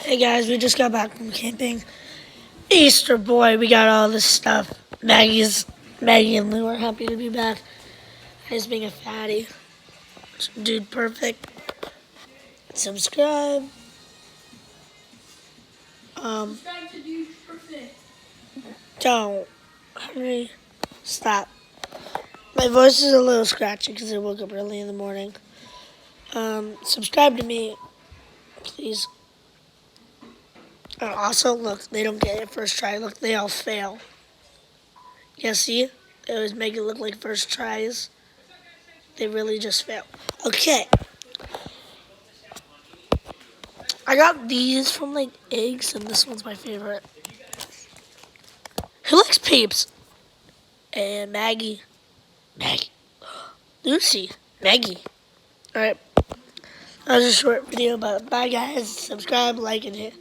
Hey guys, we just got back from camping. Easter boy, we got all this stuff. Maggie and Lou are happy to be back. Just being a fatty. Dude, perfect. Subscribe. Subscribe to Dude Perfect. Don't. Hurry. Stop. My voice is a little scratchy because I woke up early in the morning. Subscribe to me, please. Also, look, they don't get it first try. Look, they all fail. Yeah, see? They always make it look like first tries. They really just fail. Okay. I got these from like eggs, and this one's my favorite. Who likes Peeps? And Maggie. Maggie. Lucy. Maggie. Alright. That was a short video, but bye guys. Subscribe, like, and hit.